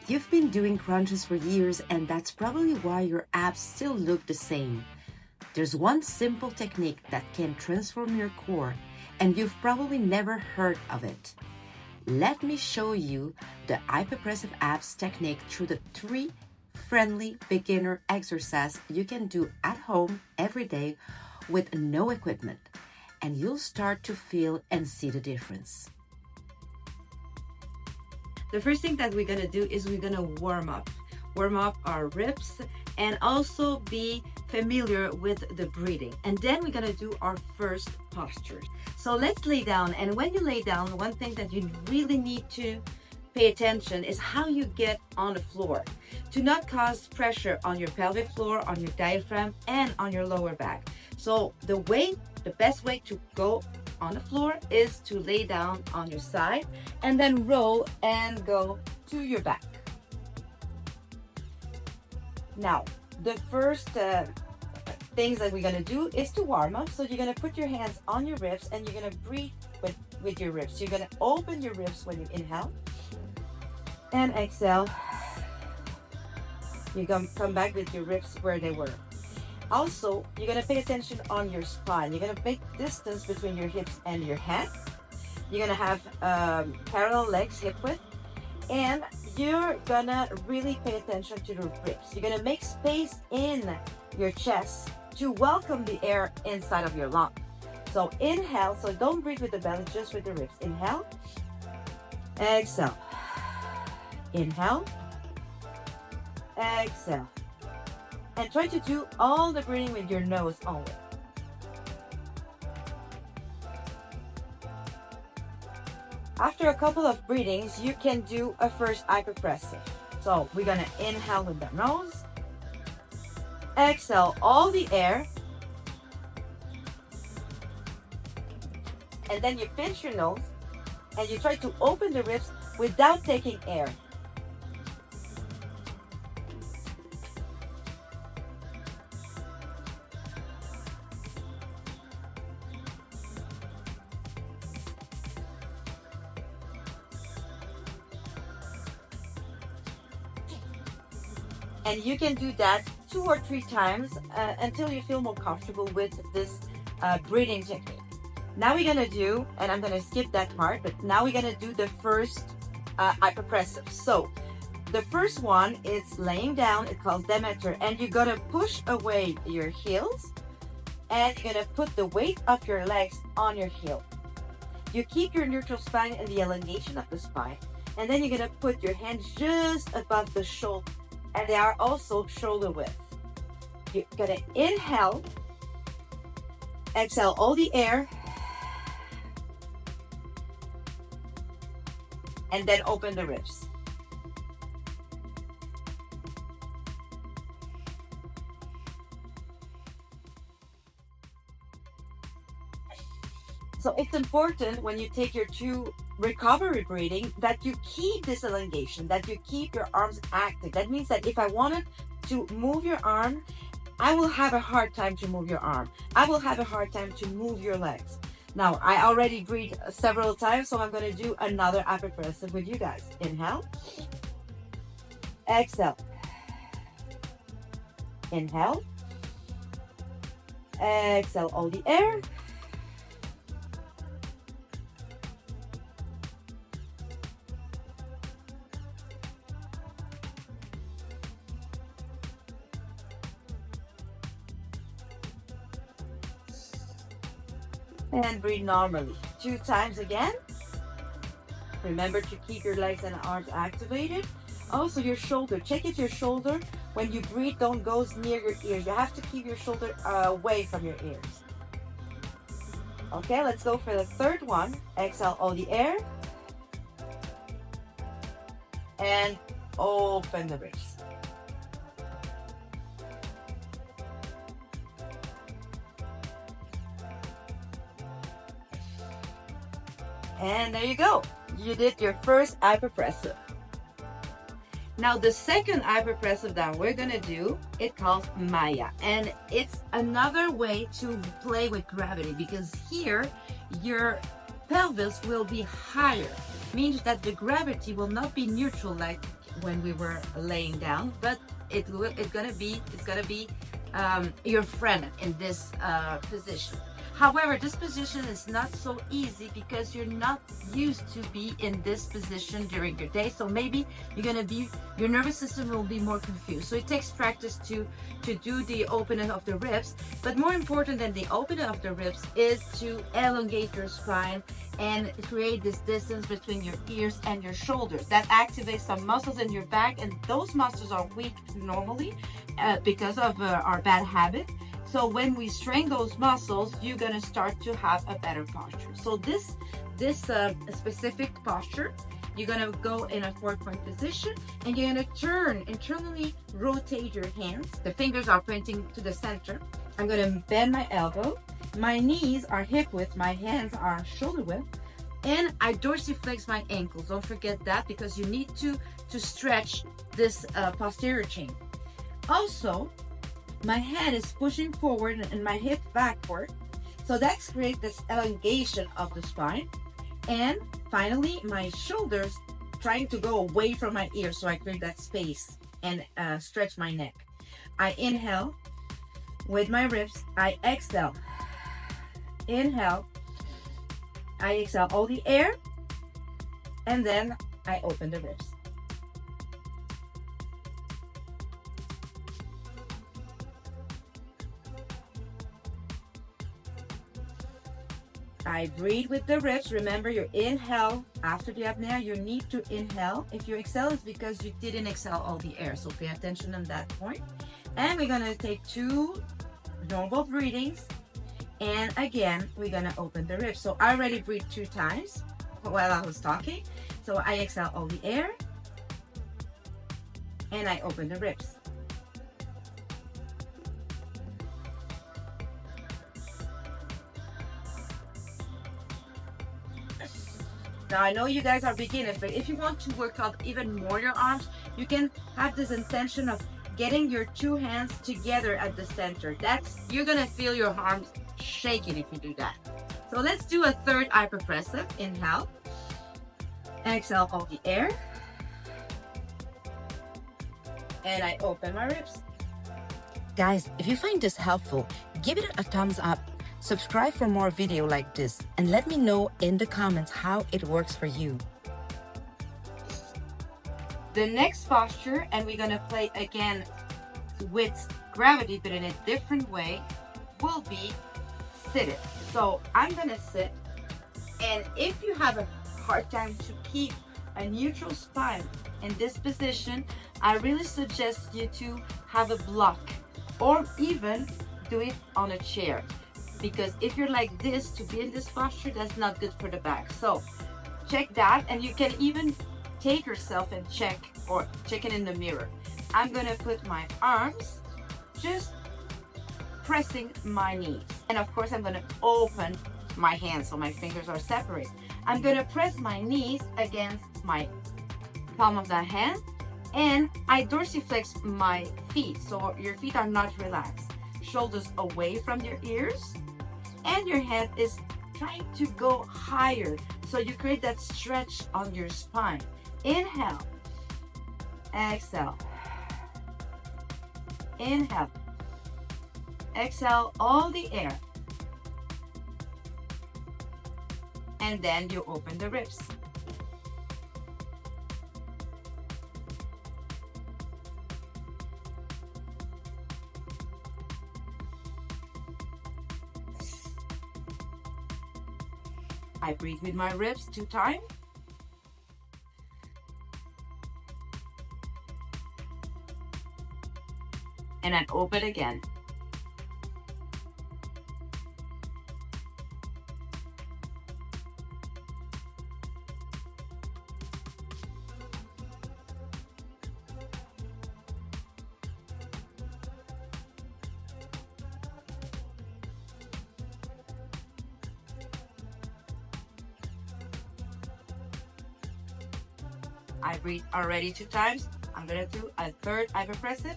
You've been doing crunches for years, and that's probably why your abs still look the same. There's one simple technique that can transform your core, and you've probably never heard of it. Let me show you the hypopressive abs technique through the 3 friendly beginner exercises you can do at home every day with no equipment, and you'll start to feel and see the difference. The first thing that we're gonna do is we're gonna warm up our ribs and also be familiar with the breathing. And then we're gonna do our first posture. So let's lay down. And when you lay down, one thing that you really need to pay attention is how you get on the floor to not cause pressure on your pelvic floor, on your diaphragm, and on your lower back. So the best way to go on the floor is to lay down on your side and then roll and go to your back. Now, the first things that we're gonna do is to warm up. So you're gonna put your hands on your ribs and you're gonna breathe with your ribs. So you're gonna open your ribs when you inhale and exhale. You're gonna come back with your ribs where they were. Also, you're gonna pay attention on your spine. You're gonna make distance between your hips and your head. You're gonna have parallel legs, hip width, and you're gonna really pay attention to the ribs. You're gonna make space in your chest to welcome the air inside of your lung. So inhale, so don't breathe with the belly, just with the ribs. Inhale, exhale. Inhale, exhale. And try to do all the breathing with your nose only. After a couple of breathings, you can do a first hypopressive. So we're gonna inhale with the nose, exhale all the air, and then you pinch your nose and you try to open the ribs without taking air. And you can do that 2 or 3 times until you feel more comfortable with this breathing technique. Now we're gonna do, and I'm gonna skip that part, but now we're gonna do the first hypopressive. So the first one is laying down, it's called Demeter, and you're gonna push away your heels and you're gonna put the weight of your legs on your heel. You keep your neutral spine and the elongation of the spine, and then you're gonna put your hands just above the shoulder, and they are also shoulder width. You're gonna inhale, exhale all the air, and then open the ribs. So it's important when you take your 2 recovery breathing that you keep this elongation, that you keep your arms active. That means that if I wanted to move your arm, I will have a hard time to move your arm. I will have a hard time to move your legs. Now, I already breathed several times, so I'm gonna do another hypopressive with you guys. Inhale, exhale, inhale, exhale all the air, and breathe normally. 2 times again. Remember to keep your legs and arms activated. Also your shoulder. Check if your shoulder, when you breathe, don't go near your ears. You have to keep your shoulder away from your ears. Okay, let's go for the third one. Exhale all the air. And open the ribs. And there you go. You did your first hypopressive. Now the second hypopressive that we're gonna do, it's called Maya. And it's another way to play with gravity, because here your pelvis will be higher. Means that the gravity will not be neutral like when we were laying down, but it's gonna be your friend in this position. However, this position is not so easy because you're not used to be in this position during your day. So maybe your nervous system will be more confused. So it takes practice to do the opening of the ribs. But more important than the opening of the ribs is to elongate your spine and create this distance between your ears and your shoulders. That activates some muscles in your back, and those muscles are weak normally because of our bad habit. So when we strain those muscles, you're gonna start to have a better posture. So this specific posture, you're gonna go in a 4-point position, and you're gonna turn, internally rotate your hands. The fingers are pointing to the center. I'm gonna bend my elbow. My knees are hip width, my hands are shoulder width, and I dorsiflex my ankles. Don't forget that, because you need to stretch this posterior chain. Also, my head is pushing forward and my hip backward. So that's create this elongation of the spine. And finally, my shoulders trying to go away from my ears, so I create that space and stretch my neck. I inhale with my ribs. I exhale. Inhale. I exhale all the air. And then I open the ribs. I breathe with the ribs. Remember, your inhale after the apnea, you need to inhale. If you exhale, it's because you didn't exhale all the air. So pay attention on that point. And we're gonna take 2 normal breathings. And again, we're gonna open the ribs. So I already breathed 2 times while I was talking. So I exhale all the air. And I open the ribs. Now, I know you guys are beginners, but if you want to work out even more your arms, you can have this intention of getting your 2 hands together at the center. You're gonna feel your arms shaking if you do that. So let's do a third hypopressive. Inhale. Exhale all the air. And I open my ribs. Guys, if you find this helpful, give it a thumbs up. Subscribe for more video like this, and let me know in the comments how it works for you. The next posture, and we're gonna play again with gravity, but in a different way, will be seated. So I'm gonna sit, and if you have a hard time to keep a neutral spine in this position, I really suggest you to have a block, or even do it on a chair. Because if you're like this, to be in this posture, that's not good for the back. So check that, and you can even take yourself and check it in the mirror. I'm gonna put my arms just pressing my knees. And of course, I'm gonna open my hands so my fingers are separate. I'm gonna press my knees against my palm of the hand, and I dorsiflex my feet so your feet are not relaxed. Shoulders away from your ears, and your head is trying to go higher, so you create that stretch on your spine. Inhale, exhale, inhale, exhale all the air, and then you open the ribs. I breathe with my ribs 2 times. And then open again. I breathe already 2 times. I'm gonna do a third hypopressive.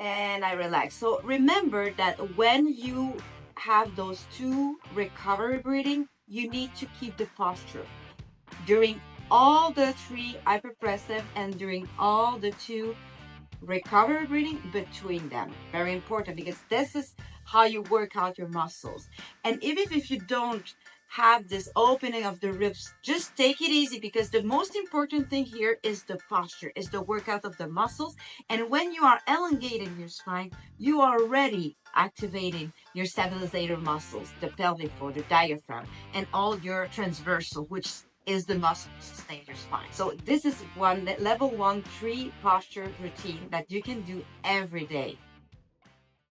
and I relax. So remember that when you have those two recovery breathing, you need to keep the posture during all the three hyperpressive and during all the two recovery breathing between them. Very important, because this is how you work out your muscles. And even if you don't have this opening of the ribs, just take it easy, because the most important thing here is the posture, is the workout of the muscles. And when you are elongating your spine, you are already activating your stabilizer muscles, the pelvic floor, the diaphragm, and all your transversal, which is the muscle to sustain your spine. So this is one level 1 3 posture routine that you can do every day.